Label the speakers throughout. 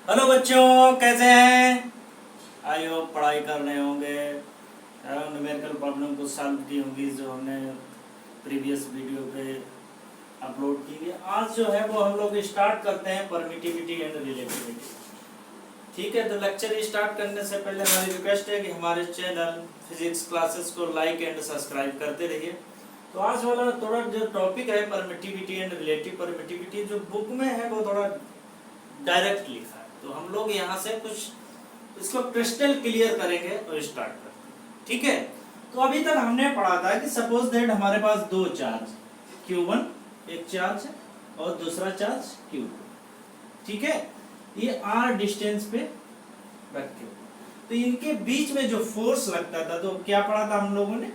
Speaker 1: Hello बच्चों, कैसे हैं? आई होप पढ़ाई कर रहे होंगे एवं न्यूमेरिकल प्रॉब्लम को सॉल्व की होंगी जो हमने प्रीवियस वीडियो पे अपलोड की है। आज जो है वो हम लोग स्टार्ट करते हैं परमिटिविटी एंड रिलेटिविटी। ठीक है, तो लेक्चर स्टार्ट करने से पहले हमारी रिक्वेस्ट है कि हमारे चैनल फिजिक्स क्लासेस को लाइक एंड सब्सक्राइब करते रहिए। तो आज वाला थोड़ा जो टॉपिक है परमिटिविटी एंड रिलेटिव परमिटिविटी, जो बुक में है वो थोड़ा डायरेक्ट लिखा है, तो हम लोग यहाँ से कुछ इसको क्रिस्टल क्लियर करेंगे और स्टार्ट करते हैं। ठीक है, तो अभी तक हमने पढ़ा था कि सपोज दैट हमारे पास दो चार्ज Q1 एक चार्ज है और दूसरा चार्ज Q2। ठीक है, ये r डिस्टेंस पे रखे, तो इनके बीच में जो फोर्स लगता था, तो क्या पढ़ा था हम लोगों ने?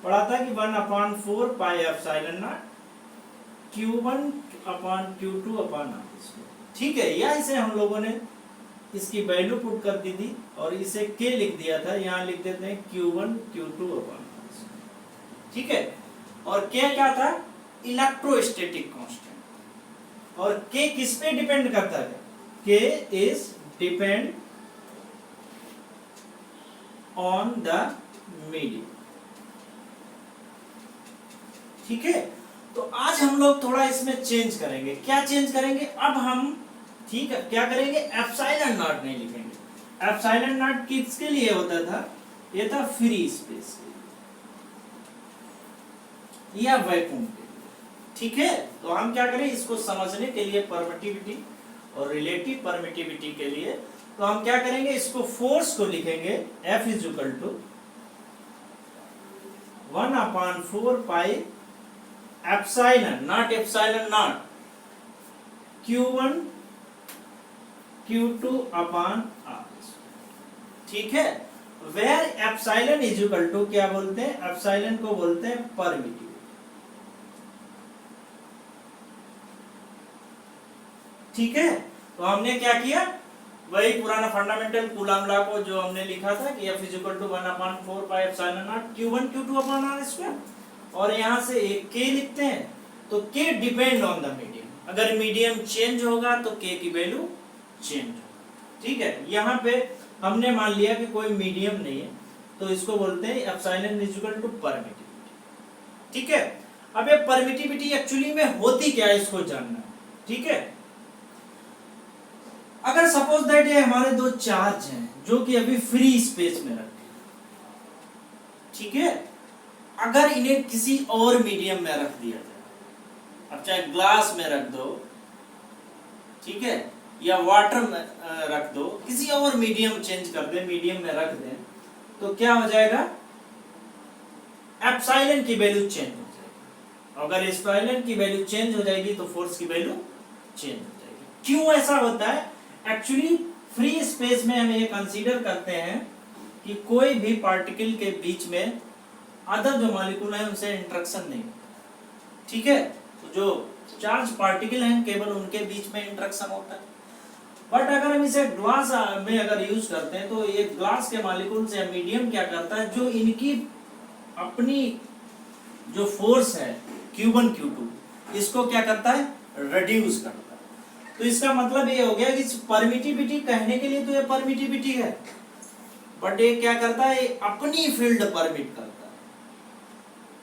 Speaker 1: पढ़ा था कि 1/4 pi epsilon naught Q1 upon Q2 upon r। ठीक है, या इसे हम लोगों ने इसकी वैल्यू पुट कर दी थी और इसे k लिख दिया था, यहाँ लिख देते हैं Q1 Q2 अपॉन r। ठीक है, और k क्या था? Electrostatic constant. और k किस पे डिपेंड करता है? k is depend on the medium. ठीक है, तो आज हम लोग थोड़ा इसमें चेंज करेंगे। क्या चेंज करेंगे? अब हम ठीक है क्या करेंगे? एप्सिलॉन नॉट नहीं लिखेंगे। एप्सिलॉन नॉट किसके लिए होता था? ये था फ्री स्पेस या वैक्यूम के लिए। ठीक है, तो हम क्या करें इसको समझने के लिए परमिटिविटी और रिलेटिव परमिटिविटी के लिए, तो हम क्या करेंगे? इसको फोर्स को लिखेंगे F is equal to 1/4 pi epsilon naught epsilon naught Q1 Q2 upon r। ठीक है, where epsilon is equal to क्या बोलते हैं? एप्सिलॉन को बोलते हैं परमिटिविटी। ठीक है, तो हमने क्या किया? वही पुराना फंडामेंटल कूलॉम लॉ को जो हमने लिखा था कि F is equal to 1/4 pi epsilon naught Q1 Q2 upon r square, और यहाँ से एक k लिखते हैं, तो k depend on the medium. अगर मीडियम चेंज होगा तो k की वैल्यू चेंज होगा। ठीक है, यहाँ पे हमने मान लिया कि कोई मीडियम नहीं है, तो इसको बोलते हैं epsilon is equal to permittivity. ठीक है, अब ये परमिटिविटी एक्चुअली में होती क्या है इसको जानना है। ठीक है, अगर सपोज दैट ये हमारे दो चार्ज हैं जो कि अभी फ्री स्पेस में रखे, ठीक है, अगर इन्हें किसी और मीडियम में रख दिया जाए, अब चाहे ग्लास में रख दो, ठीक है, या वाटर में रख दो, किसी और मीडियम चेंज कर दे, मीडियम में रख दें, तो क्या हो जाएगा? एप्सिलॉन की वैल्यू चेंज हो जाएगी। अगर एप्सिलॉन की वैल्यू चेंज हो जाएगी तो फोर्स की वैल्यू चेंज हो जाएगी। क्यों ऐसा होता है? एक्चुअली फ्री स्पेस में हम ये कंसीडर करते हैं कि कोई भी पार्टिकल के बीच में अदर जो मॉलिक्यूल है उनसे इंटरेक्शन नहीं होता। ठीक है, तो जो चार्ज पार्टिकल हैं केवल उनके बीच में इंटरेक्शन होता है। बट अगर हम इसे ग्लास में अगर यूज करते हैं, तो ये ग्लास के मॉलिक्यूल से मीडियम क्या करता है? जो इनकी अपनी जो फोर्स है Q1 Q2, इसको क्या करता है? रिड्यूस करता है। तो इसका मतलब ये हो गया कि परमिटिविटी कहने के लिए तो ये परमिटिविटी है, बट ये क्या करता है? अपनी फील्ड परमिट करता है।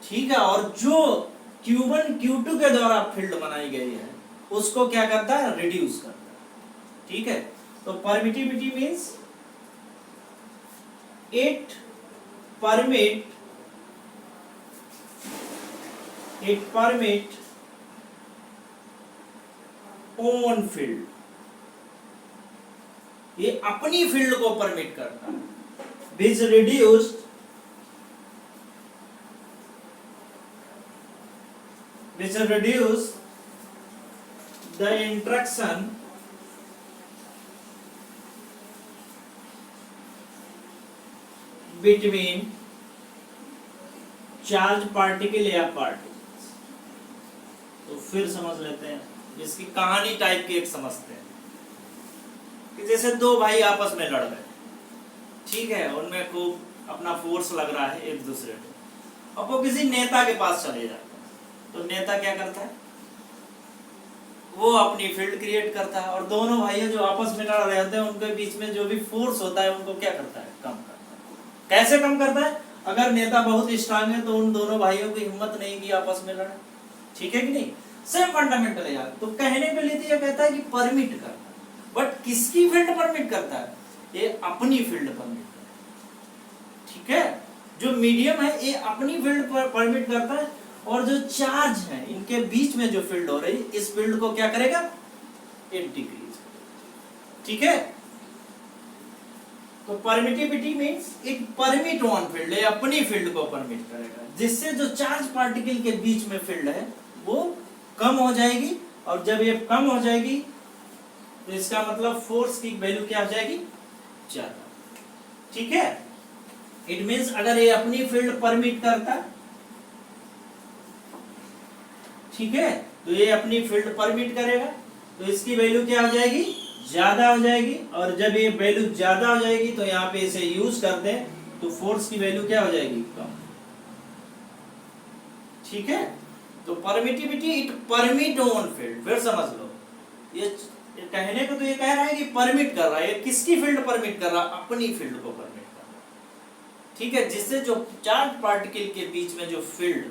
Speaker 1: ठीक है, और जो Q1 Q2 के द्वारा फील्ड बनाई गई है उसको क्या करता है? रिड्यूस करता है। ठीक है, तो permittivity means it permit own field, ये अपनी फील्ड को परमिट करता है, विच reduce the interaction between charge particle या पार्टिकल्स। तो फिर समझ लेते हैं, जिसकी कहानी टाइप की एक समझते हैं कि जैसे दो भाई आपस में लड़ रहे, ठीक है, उनमें खूब अपना फोर्स लग रहा है एक दूसरे को। अब वो किसी नेता के पास चले जाते हैं, तो नेता क्या करता है? वो अपनी फील्ड क्रिएट करता है, और दोनों भाइयों जो आपस में लड़ रहे होते हैं उनके बीच में जो भी फोर्स होता है उनको क्या करता है, कम करता है। कैसे कम करता है? अगर नेता बहुत स्ट्रांग है तो उन दोनों भाइयों की हिम्मत नहीं कि आपस में लड़े, ठीक है कि नहीं? सेम फंडामेंटल है यार। तो कहने के लिए तो यह कहता है कि परमिट करता है, बट किसकी फील्ड परमिट करता है? ये अपनी फील्ड परमिट करता है, ठीक है? जो मीडियम है ये अपनी फील्ड परमिट करता है, और जो चार्ज है इनके बीच में जो फील्ड हो रही है इस फील्ड को क्या करेगा, ये डिक्रीज, ठीक है? तो permittivity means it permit one field, ये अपनी फील्ड को परमिट करेगा, जिससे जो चार्ज पार्टिकल के बीच में फील्ड है वो कम हो जाएगी, और जब ये कम हो जाएगी तो इसका मतलब फोर्स की वैल्यू क्या हो जाएगी, ज्यादा, ठीक है? इट मींस अगर ये अपनी फील्ड परमिट करता, ठीक है, तो ये अपनी फील्ड परमिट करेगा तो इसकी वैल्यू क्या हो जाएगी, ज्यादा हो जाएगी, और जब ये वैल्यू ज्यादा हो जाएगी तो यहाँ पे इसे यूज करते हैं तो फोर्स की वैल्यू क्या हो जाएगी, कम, ठीक है? तो permittivity it permit on field, फिर समझ लो, ये कहने को तो ये कह रहा है कि परमिट कर रहा है, ये किसकी फील्ड परमिट कर रहा है, अपनी फील्ड को परमिट कर रहा है, ठीक है? जिससे जो चार्ज पार्टिकल के बीच में जो फील्ड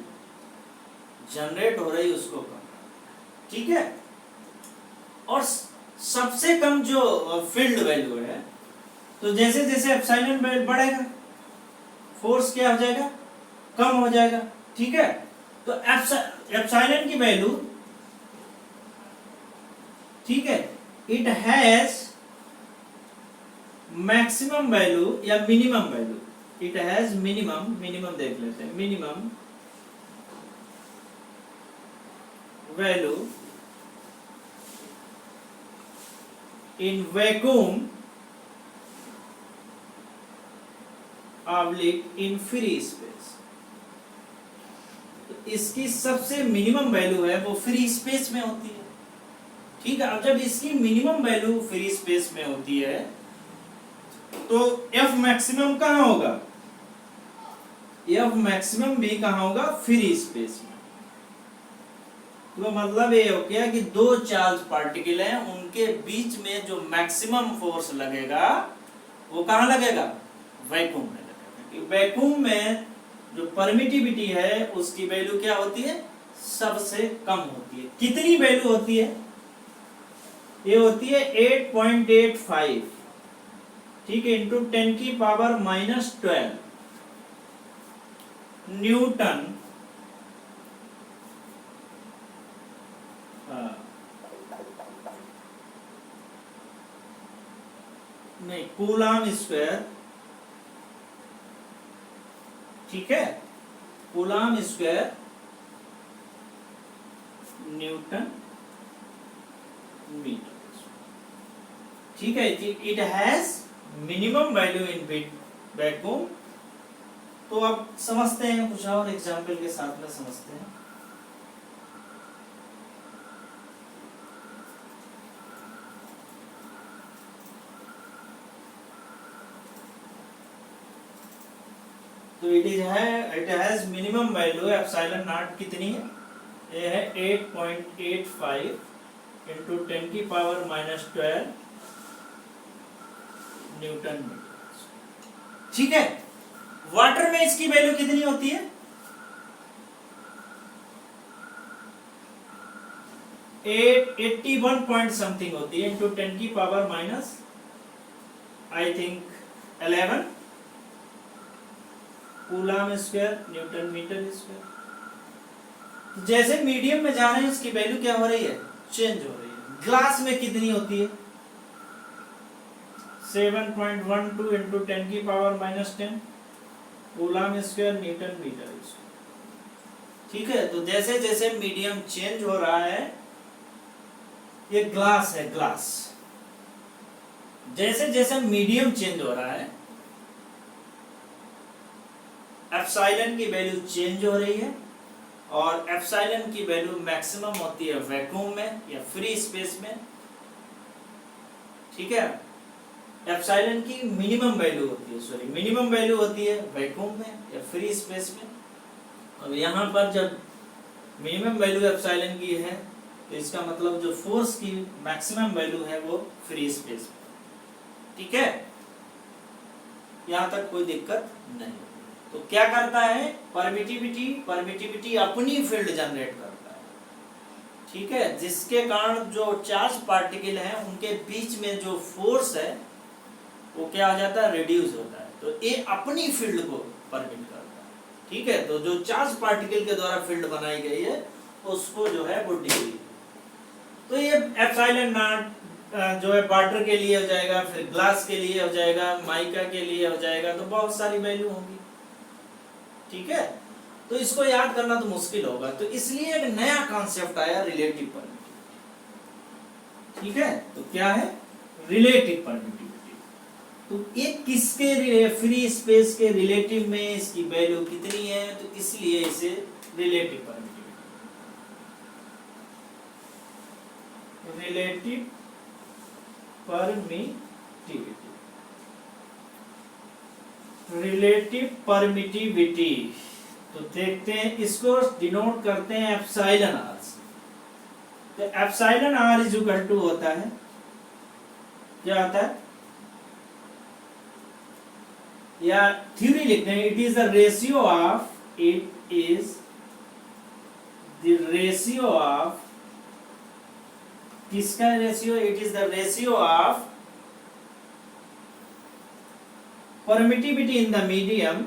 Speaker 1: जनरेट हो रही है उसको कम, ठीक है? और सबसे कम जो फील्ड वैल्यू है, तो जैसे जैसे एप्सिलॉन बढ़ेगा फोर्स क्या हो जाएगा, कम हो जाएगा, ठीक है? तो एप्सिलॉन की वैल्यू, ठीक है, इट हैज मैक्सिमम वैल्यू या minimum value, it has minimum, minimum देख लेते हैं, minimum value in vacuum oblique in free space। तो इसकी सबसे मिनिमम वैल्यू है वो फ्री स्पेस में होती है, ठीक है? अब जब इसकी मिनिमम वैल्यू फ्री स्पेस में होती है तो एफ मैक्सिमम कहाँ होगा, एफ मैक्सिमम भी कहाँ होगा, फ्री स्पेस में। तो मतलब ये हो गया कि दो चार्ज पार्टिकल हैं, उनके बीच में जो मैक्सिमम फोर्स लगेगा वो कहाँ लगेगा, वैक्यूम में लगेगा। वैक्यूम में जो परमिटिविटी है उसकी वैल्यू क्या होती है, सबसे कम होती है। कितनी वैल्यू होती है, ये होती है 8.85, ठीक है, इंटू 10 की पावर -12 न्यूटन नहीं, कूलम स्क्वायर, ठीक है, कूलम स्क्वायर न्यूटन मीटर, ठीक है? It has minimum value in vacuum. तो अब समझते हैं, कुछ और एग्जांपल के साथ में समझते हैं। तो it has minimum value epsilon not कितनी है, ये है 8.85 इंटू 10 की पावर -12 न्यूटन मीटर, ठीक है? वाटर में इसकी वैल्यू कितनी होती है, 81 पॉइंट समथिंग होती है, इंटू 10 की power -11 coulomb square newton metre square. जैसे मीडियम में जा रहे हैं उसकी वैल्यू क्या हो रही है, चेंज हो रही है। ग्लास में कितनी होती है, 7.12 इंटू 10 की power -10 coulomb square newton metre square, ठीक है? तो जैसे जैसे मीडियम चेंज हो रहा है, ये ग्लास है, ग्लास, जैसे जैसे मीडियम चेंज हो रहा है एप्सिलॉन की वैल्यू चेंज हो रही है, और एप्सिलॉन की वैल्यू मैक्सिमम होती है वैक्यूम में या फ्री स्पेस में, ठीक है? एप्सिलॉन की मिनिमम वैल्यू होती है, सॉरी, मिनिमम वैल्यू होती है वैक्यूम में या फ्री स्पेस में। अब यहाँ पर जब मिनिमम वैल्यू एप्सिलॉन की है तो इसका मतलब जो फोर्स की मैक्सिमम वैल्यू है वो फ्री स्पेस में। ठीक है, यहां तक कोई दिक्कत नहीं। तो क्या करता है, परमिटिविटी अपनी फील्ड जनरेट करता है। ठीक है, जिसके कारण जो चार्ज पार्टिकल हैं उनके बीच में जो फोर्स है वो क्या हो जाता है, रिड्यूस होता है। तो ये अपनी फील्ड को परमिट करता है। ठीक है, तो जो चार्ज पार्टिकल के द्वारा फील्ड बनाई गई है उसको जो है वो डिग्री। तो ये एप्सिलॉन नॉट जो है वाटर के लिए हो जाएगा, फिर ग्लास के लिए हो जाएगा, माइका के लिए हो जाएगा, तो बहुत सारी वैल्यू होगी। ठीक है, तो इसको याद करना तो मुश्किल होगा, तो इसलिए एक नया कॉन्सेप्ट आया, रिलेटिव परमिटिविटी। ठीक है, तो क्या है रिलेटिव परमिटिविटी। तो ये किसके फ्री स्पेस के रिलेटिव में इसकी वैल्यू कितनी है, तो इसलिए इसे relative permittivity, relative permittivity, relative permittivity. तो देखते हैं, इसको डिनोट करते हैं एप्सिलॉन आर से। तो epsilon R is equal to होता है, क्या होता है, या थ्योरी लिखते हैं, it is the ratio of, it is the ratio of, किसका ratio, it is the ratio of permittivity in the medium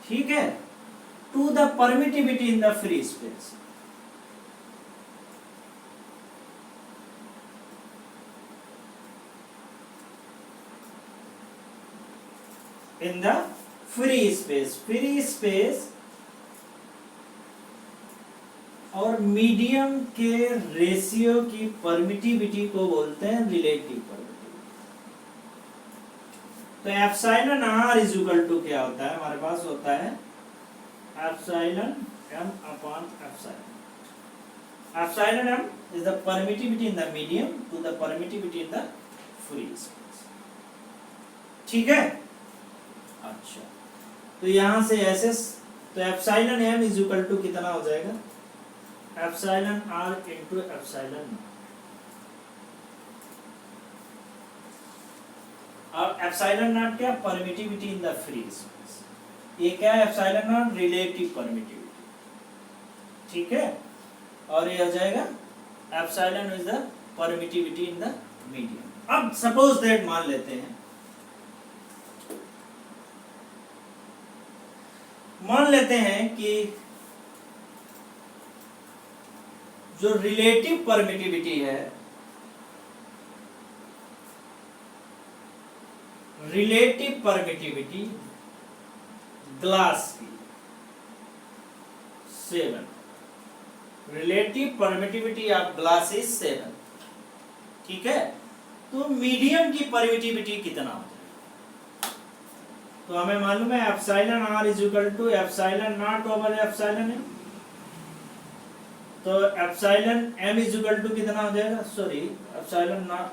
Speaker 1: ठीक है, to the permittivity in the free space। in the free space और medium के ratio की permittivity को बोलते हैं relative permittivity. तो epsilon R is equal to क्या होता है, हमारे पास होता है epsilon M upon epsilon. Epsilon M is the permittivity in the medium to the permittivity in the free space. ठीक है, अच्छा, तो यहां से ऐसे, तो epsilon M is equal to कितना हो जाएगा, एप्सिलॉन आर इंटू एप्सिलॉन। और एप्सिलॉन नॉट क्या, permittivity in the free space. ये क्या है, एप्सिलॉन नॉट रिलेटिव परमिटिविटी। ठीक है, और ये हो जाएगा epsilon is the permittivity in the medium. अब सपोज दैट मान लेते हैं, कि जो रिलेटिव परमिटिविटी है, रिलेटिव परमिटिविटी ग्लास की 7, relative permittivity of glass is 7। ठीक है, तो मीडियम की परमिटिविटी कितना हो, तो हमें मालूम है epsilon R is equal to epsilon naught over epsilon M. तो epsilon M is equal to कितना हो जाएगा, sorry epsilon naught,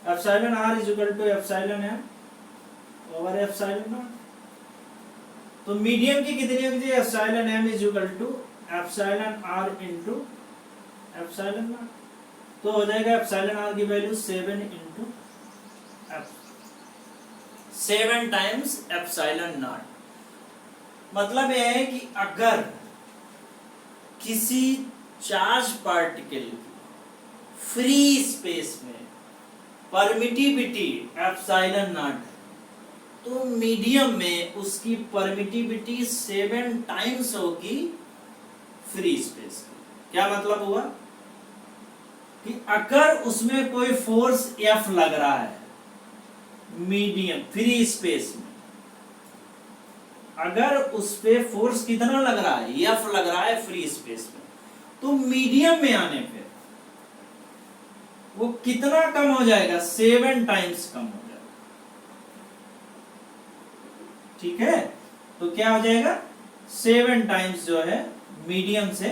Speaker 1: epsilon R is equal to epsilon M over epsilon naught. तो मीडियम की कितनी होगी, epsilon M is equal to epsilon R into epsilon naught. तो हो जाएगा एप्सिलॉन आर की value 7 into 7 times epsilon naught. मतलब यह है कि अगर किसी चार्ज पार्टिकल फ्री स्पेस में परमिटिविटी एप्सिलॉन नॉट है, तो मीडियम में उसकी परमिटिविटी 7 टाइम्स होगी फ्री स्पेस की। क्या मतलब हुआ कि अगर उसमें कोई फोर्स F लग रहा है मीडियम फ्री स्पेस में, अगर उस पे फोर्स कितना लग रहा है, F लग रहा है फ्री स्पेस में, तो मीडियम में आने पे वो कितना कम हो जाएगा, 7 टाइम्स कम हो जाएगा। ठीक है, तो क्या हो जाएगा, 7 टाइम्स जो है मीडियम से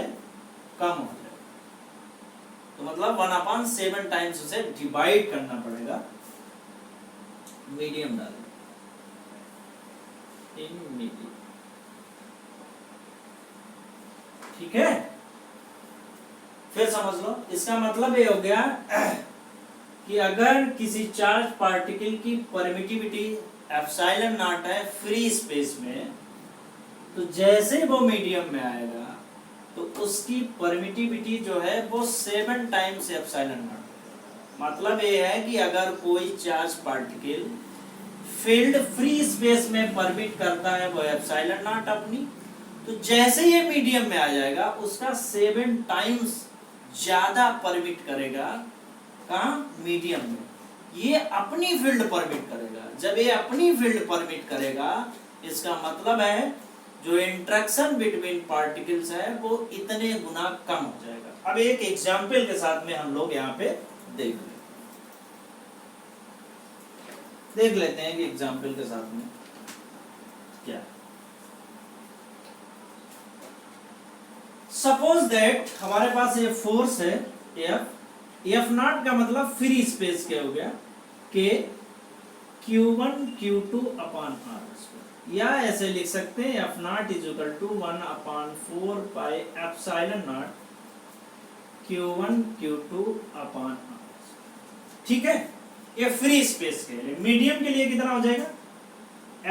Speaker 1: कम हो जाएगा। तो मतलब 1/7 टाइम्स उसे डिवाइड करना पड़ेगा, मीडियम डाल इन मीडियम। ठीक है, फिर समझ लो, इसका मतलब ये हो गया कि अगर किसी चार्ज पार्टिकल की परमिटिविटी एप्सिलॉन नॉट है फ्री स्पेस में, तो जैसे वो मीडियम में आएगा तो उसकी परमिटिविटी जो है वो 7 टाइम्स एप्सिलॉन नॉट। मतलब ये है कि अगर कोई charge particle field free space में परमिट करता है वो एप्सिलॉन नॉट अपनी, तो जैसे ये मीडियम में आ जाएगा उसका 7 टाइम्स ज्यादा परमिट करेगा, कहाँ, मीडियम में। ये अपनी फील्ड परमिट करेगा। जब ये अपनी फील्ड परमिट करेगा, इसका मतलब है जो इंटरेक्शन बिटवीन पार्टिकल्स है वो इतने गुना कम हो जाएगा। अब एक एग्जाम्पल के साथ में हम लोग यहाँ पे देख लेते हैं कि एग्जाम्पल के साथ में क्या। सपोज दैट हमारे पास ये फोर्स है एफ नॉट का मतलब फ्री स्पेस के हो गया के Q1 Q2 अपॉन R, या ऐसे लिख सकते हैं F naught is equal to 1/4 pi epsilon naught Q1 Q2 upon R। ठीक है, ये फ्री स्पेस के लिए। मीडियम के लिए कितना हो जाएगा,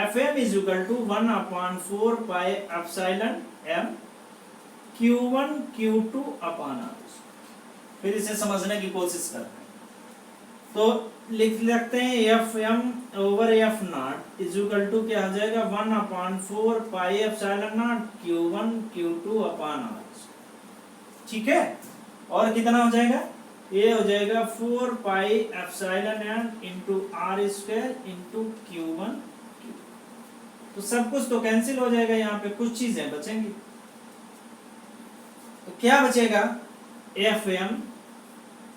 Speaker 1: Fm is equal to 1/4 pi epsilon m Q1 Q2 upon R। फिर इसे समझने की कोशिश करते हैं, तो लिख सकते हैं F M over F naught is equal to क्या हो जाएगा 1/4 pi epsilon naught Q1 Q2 upon R। ठीक है, और कितना हो जाएगा, ये हो जाएगा 4 pi epsilon m into R square into Q1 Q2। तो सब कुछ तो कैंसिल हो जाएगा, यहाँ पे कुछ चीजें बचेंगी। तो क्या बचेगा, F M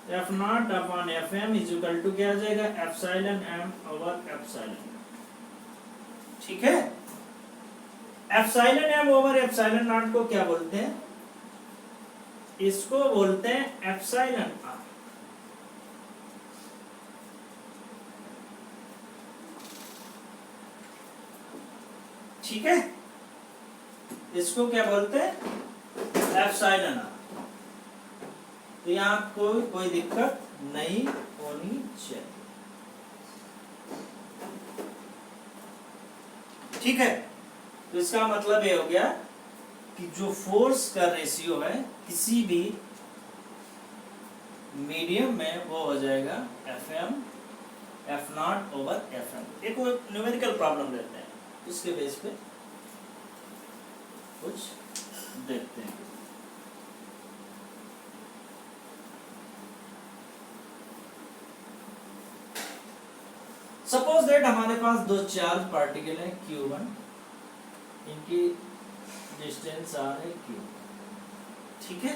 Speaker 1: F naught upon F M is equal to क्या हो जाएगा एप्सिलॉन m ओवर एप्सिलॉन। ठीक है, epsilon m over epsilon naught को क्या बोलते हैं, इसको बोलते हैं एप्सिलॉन r। ठीक है, इसको क्या बोलते हैं, एप्सिलॉन r। तो यहाँ कोई दिक्कत नहीं होनी चाहिए। ठीक है, तो इसका मतलब ये हो गया कि जो फोर्स का रेशियो है किसी भी मीडियम में वो हो जाएगा Fm F naught over Fm। एक न्यूमेरिकल प्रॉब्लम लेते हैं, उसके बेस पे कुछ देखते हैं। सपोज दैट हमारे पास दो चार्ज पार्टिकल है Q1, इनकी डिस्टेंस R है Q। ठीक है,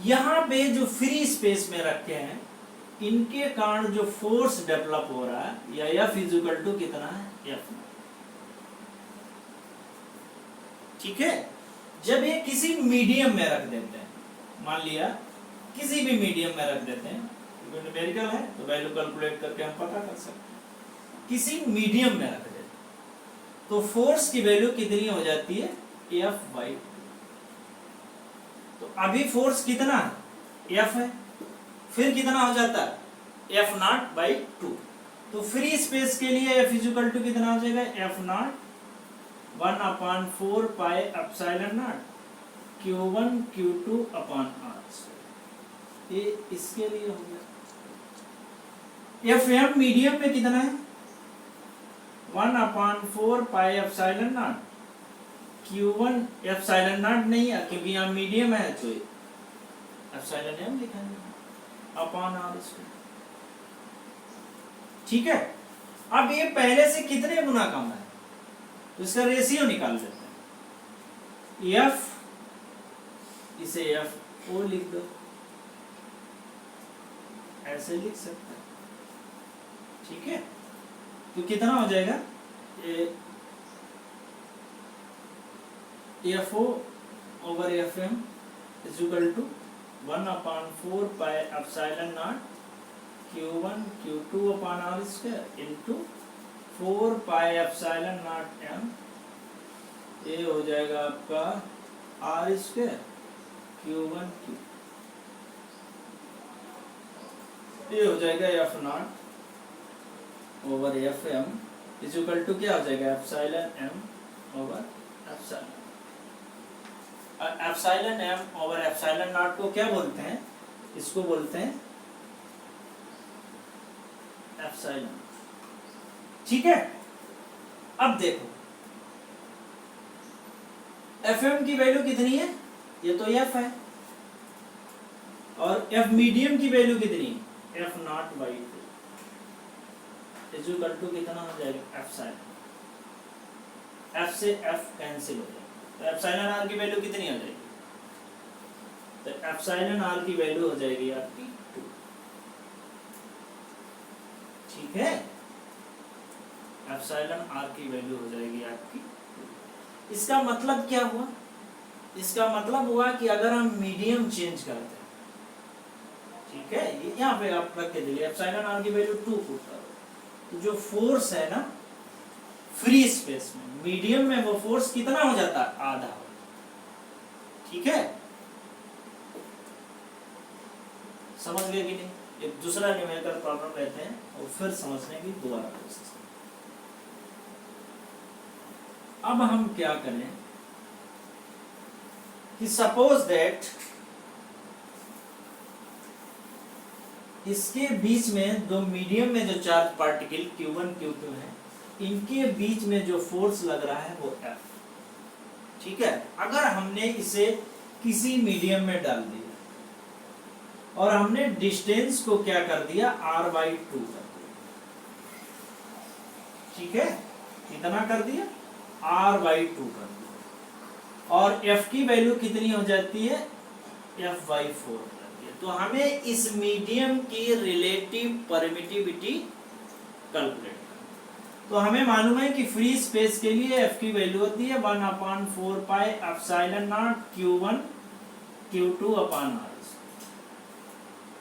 Speaker 1: यहाँ पे जो फ्री स्पेस में रखे हैं इनके कारण जो फोर्स डेवलप हो रहा है या F इज इक्वल टू कितना है F। ठीक है, जब ये किसी मीडियम में रख देते हैं, मान लिया किसी भी मीडियम में रख देते हैं, न्यूमेरिकल है तो वैल्यू कैलकुलेट करके हम पता कर सकते हैं, किसी मीडियम में रख देते तो फोर्स की वैल्यू कितनी हो जाती है F/2। तो अभी फोर्स कितना है F है, फिर कितना हो जाता है F0/2। तो फ्री स्पेस के लिए F इक्वल टू कितना हो जाएगा F0 1/4 pi epsilon naught Q1 Q2 upon R। ये इसके लिए हो गया। Fm मीडियम में कितना है 1/4 pi epsilon naught Q1 epsilon not नहीं है क्योंकि यहाँ मीडियम है तो एप्सिलॉन m लिखेंगे अपॉन R। ठीक है, अब ये पहले से कितने गुना कम है तो इसका रेशियो निकाल लेते हैं। F इसे FO लिख दो, ऐसे लिख सकते हैं। ठीक है, तो कितना हो जाएगा FO over FM is equal to 1/4 pi epsilon naught Q1 Q2 upon R square into 4 pi epsilon naught M, ये हो जाएगा आपका R स्क्वायर Q1 Q, ये हो जाएगा F naught over F M is equal to क्या हो जाएगा epsilon M over epsilon. Epsilon M over epsilon naught को क्या बोलते हैं, इसको बोलते हैं एप्सिलॉन। ठीक है, अब देखो एफ एम की वैल्यू कितनी है, ये तो एफ है, और एफ मीडियम की वैल्यू कितनी है F naught by 2 is equal to कितना हो जाएगा एप्सिलॉन, एफ से एफ कैंसिल हो जाएगा, तो एप्सिलॉन आर की वैल्यू कितनी हो जाएगी, तो एप्सिलॉन आर की वैल्यू हो जाएगी आपकी 2। ठीक है, एप्सिलॉन आर की वैल्यू हो जाएगी आपकी 2। इसका मतलब क्या हुआ, इसका मतलब हुआ कि अगर हम मीडियम चेंज करते हैं, ठीक है, यहाँ पे आप रख के देखिए एप्सिलॉन आर की वैल्यू 2 पुट करो, तो जो फोर्स है ना फ्री स्पेस में मीडियम में, वो फोर्स कितना हो जाता है, आधा हो। ठीक है, समझ गए कि नहीं। एक दूसरा न्यूमेरिकल प्रॉब्लम लेते हैं और फिर समझने की दोबारा कोशिश। अब हम क्या करें कि सपोज दैट इसके बीच में दो मीडियम में जो चार्ज पार्टिकल Q1 Q2 है, इनके बीच में जो फोर्स लग रहा है वो F। ठीक है, अगर हमने इसे किसी मीडियम में डाल दिया और हमने डिस्टेंस को क्या कर दिया R/2 कर दिया, ठीक है, कितना कर दिया R/2 कर दिया, और F की वैल्यू कितनी हो जाती है F/4। तो हमें इस मीडियम की रिलेटिव परमिटिविटी कैलकुलेट करना। तो हमें मालूम है कि फ्री स्पेस के लिए F की वैल्यू होती है 1/4 pi epsilon naught Q1 Q2 upon R।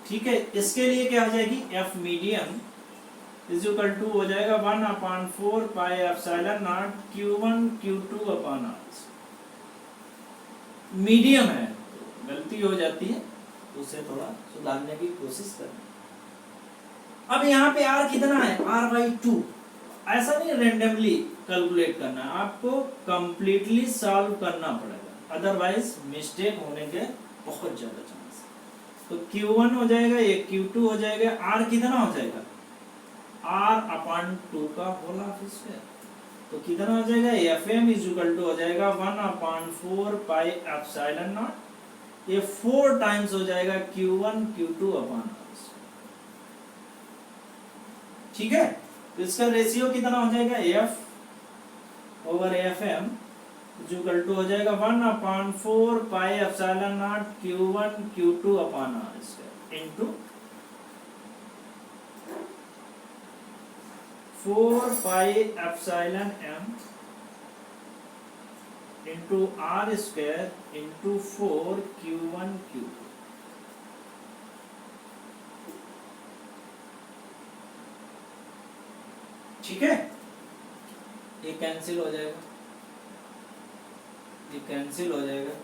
Speaker 1: ठीक है, इसके लिए क्या हो जाएगी F medium is equal to हो जाएगा 1/4 pi epsilon naught Q1 Q2 upon R। Medium है, गलती हो जाती है, उसे थोड़ा सुधारने की कोशिश करना। अब यहाँ पे R कितना है R/2, ऐसा नहीं रैंडमली कैलकुलेट करना है, आपको कंप्लीटली सॉल्व करना पड़ेगा, अदरवाइज मिस्टेक होने के बहुत ज्यादा चांस। तो Q1 हो जाएगा, ये Q2 हो जाएगा, R कितना हो जाएगा R/2 का होल हाफ स्क्वायर, तो कितना हो जाएगा Fm इज इक्वल टू हो जाएगा 1/4 पाई एप्सिलॉन नॉट, ये 4 टाइम्स हो जाएगा Q1 Q2 अपॉन R। ठीक है, तो इसका रेशियो कितना हो जाएगा F over Fm equal to हो जाएगा 1/4 pi epsilon naught Q1 Q2 upon R square into 4 pi epsilon m into R square into 4 Q1 Q2। ठीक है, ये कैंसिल हो जाएगा, ये कैंसिल हो जाएगा,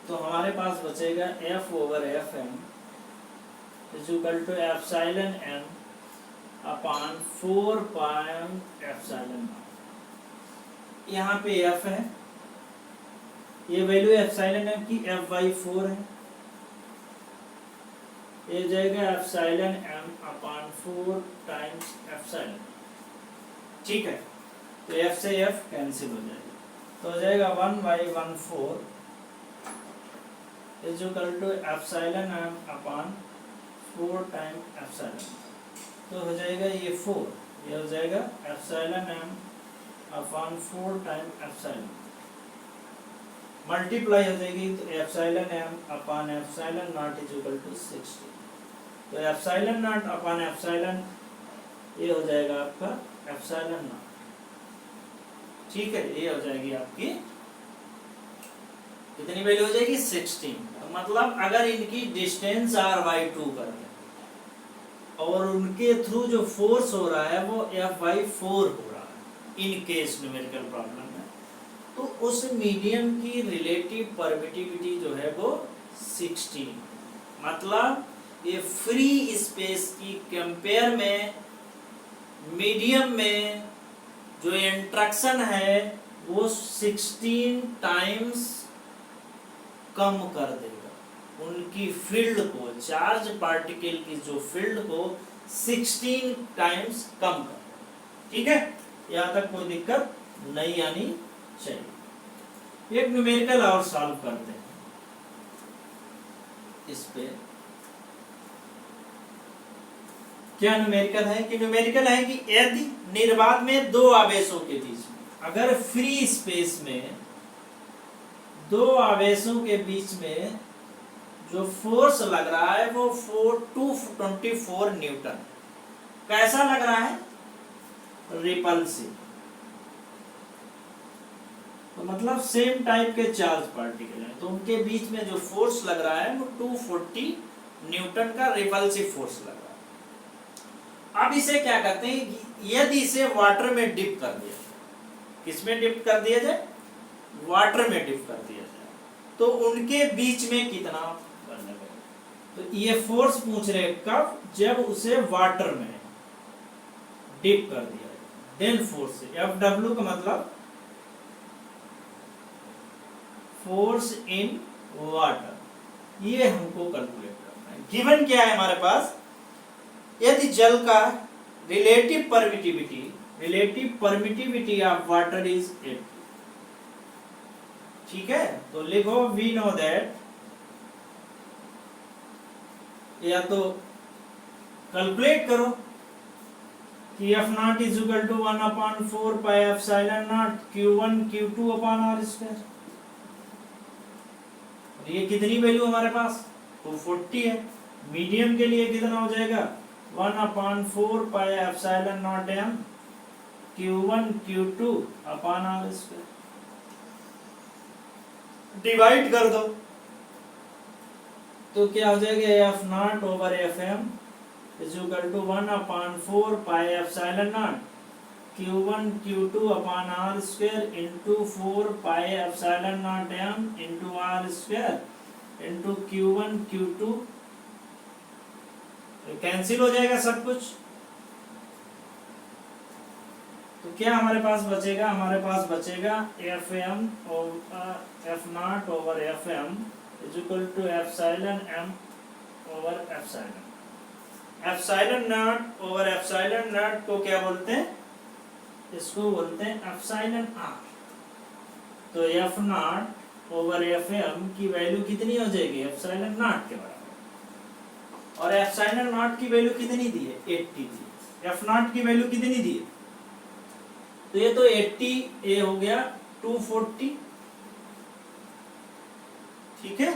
Speaker 1: तो हमारे पास बचेगा F over Fm is equal to epsilon m upon 4 pi epsilon. यहाँ पे F है, ये वैल्यू एप्सिलॉन m की F/4 है, ये जाएगा epsilon m upon 4 times epsilon. ठीक है, तो F से F कैंसिल हो जाएगा, तो हो जाएगा 1/14 is equal to epsilon m upon 4 time epsilon, तो हो जाएगा ये 4, ये हो जाएगा epsilon m upon 4 time epsilon, multiply हो जाएगी, तो epsilon m upon epsilon naught is equal to 60, तो एप्सिलॉन नॉट अपॉन एप्सिलॉन ये हो जाएगा आपका एप्सिलॉन नॉट। ठीक है, ये हो जाएगी आपकी कितनी वैल्यू हो जाएगी 16। तो मतलब अगर इनकी डिस्टेंस r/2 कर दें और उनके थ्रू जो फोर्स हो रहा है वो F/4 हो रहा है इन केस न्यूमेरिकल प्रॉब्लम में, तो उस मीडियम की रिलेटिव परमिटिविटी जो है वो 16। मतलब ये फ्री स्पेस की कंपेयर में मीडियम में जो इंट्रैक्शन है वो 16 टाइम्स कम कर देगा उनकी फील्ड को, चार्ज पार्टिकल की जो फील्ड को 16 टाइम्स कम कर देगा। ठीक है, यहाँ तक कोई दिक्कत नहीं आनी चाहिए। एक न्यूमेरिकल और सॉल्व करते हैं इस पे। क्या न्यूमेरिकल है कि न्यूमेरिकल है कि यदि निर्वात में दो आवेशों के बीच में, अगर फ्री स्पेस में दो आवेशों के बीच में जो फोर्स लग रहा है वो 224 न्यूटन, कैसा लग रहा है? रिपल्सिव। तो मतलब सेम टाइप के चार्ज पार्टिकल हैं, तो उनके बीच में जो फोर्स लग रहा है वो 240 न्यूटन का रिपल्सिव फोर्स लग रहा है। अब इसे क्या करते हैं, यदि इसे वाटर में डिप कर दिया, किसमें डिप कर दिया जाए? वाटर में डिप कर दिया जाए, तो उनके बीच में कितना बनने लगे? तो ये फोर्स पूछ रहे कब? जब उसे वाटर में डिप कर दिया जाए, देन फोर्स से। Fw का मतलब फोर्स इन वाटर, ये हमको कैलकुलेट करना है। गिवन क्या है हमारे पास? यदि जल का relative permittivity of water is 80। ठीक है, तो लिखो वी नो दैट, या तो कैलकुलेट करो कि F0 is equal to 1/4 pi epsilon naught Q1 Q2 upon r²। ये कितनी वैल्यू हमारे पास? 240 है। मीडियम के लिए कितना हो जाएगा? 1/4 pi epsilon naught m Q1 Q2 upon r²। Divide कर दो तो क्या हो जाएगा? F0 over Fm is equal to 1/4 pi epsilon naught Q1 Q2 upon r² into 4 pi epsilon naught m into r² into Q1 Q2। Cancel हो जाएगा सब कुछ, तो क्या हमारे पास बचेगा? हमारे पास बचेगा Fm F0 over Fm is equal to epsilon m over epsilon. Epsilon naught over epsilon naught को क्या बोलते हैं? इसको बोलते हैं एप्सिलॉन r। तो F0 ओवर Fm की वैल्यू कितनी हो जाएगी? एप्सिलॉन नॉट के बराबर। और एप्सिलॉन नॉट की वैल्यू कितनी दी है? 80 दी। F0 की वैल्यू कितनी दी है? तो ये तो 80, ये हो गया 240। ठीक है,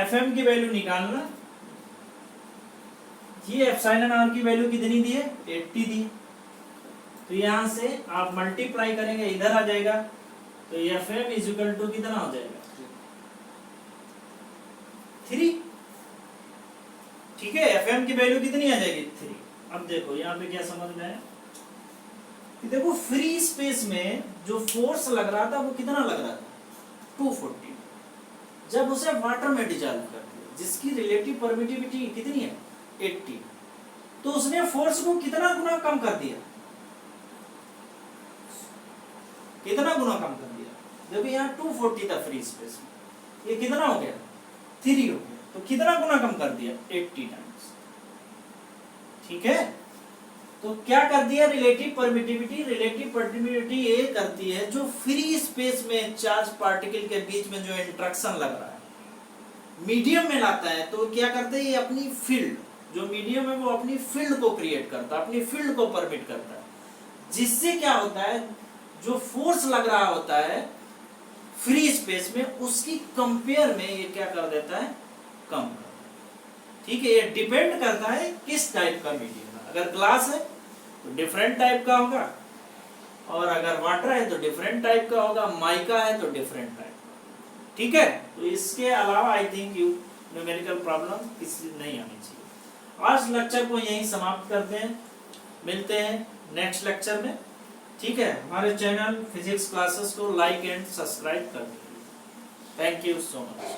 Speaker 1: Fm की वैल्यू निकालना। ये एप्सिलॉन r की वैल्यू कितनी दी है? 80 दी। तो यहां से आप मल्टीप्लाई करेंगे, इधर आ जाएगा, तो Fm इज इक्वल टू कितना हो जाएगा? 3। ठीक है, Fm की वैल्यू कितनी आ जाएगी? 3। अब देखो यहाँ पे क्या समझ में है कि देखो फ्री स्पेस में जो फोर्स लग रहा था वो कितना लग रहा था? 240। जब उसे वाटर में डिसॉल्व कर दिया जिसकी रिलेटिव परमिटिविटी कितनी है? 80, तो उसने फोर्स को कितना गुना कम कर दिया? कितना गुना कम कर दिया? देखो यहाँ 240 था फ्री स्पेस में, ये कितना हो गया? 3 हो गया। तो कितना गुना कम कर दिया? 80 टाइम्स। ठीक है, तो क्या कर दिया? रिलेटिव परमिटिविटी ये करती है जो फ्री स्पेस में चार्ज पार्टिकल के बीच में जो इंटरेक्शन लग रहा है मीडियम में लाता है, तो क्या करते हैं? ये अपनी फील्ड, जो मीडियम है वो अपनी फील्ड को क्रिएट करता है, अपनी फील्ड को परमिट करता है, जिससे क्या होता है? जो फोर्स लग रहा होता है फ्री स्पेस में उसकी कंपेयर में ये क्या कर देता है? कम कर। ठीक है, ये डिपेंड करता है किस टाइप का मीडियम है। अगर ग्लास है तो डिफरेंट टाइप का होगा, और अगर वाटर है तो डिफरेंट टाइप का होगा, माइका है तो डिफरेंट टाइप का। ठीक है। तो इसके अलावा I think you numerical problem किसी नहीं आनी चाहिए। आज लेक्चर को यहीं समाप्त करते हैं, मिलते हैं नेक्स्ट लेक्चर में, ठीक है। हमारे चैनल फिजिक्स क्लासेस को लाइक एंड सब्सक्राइब कर दीजिए। Thank you so much.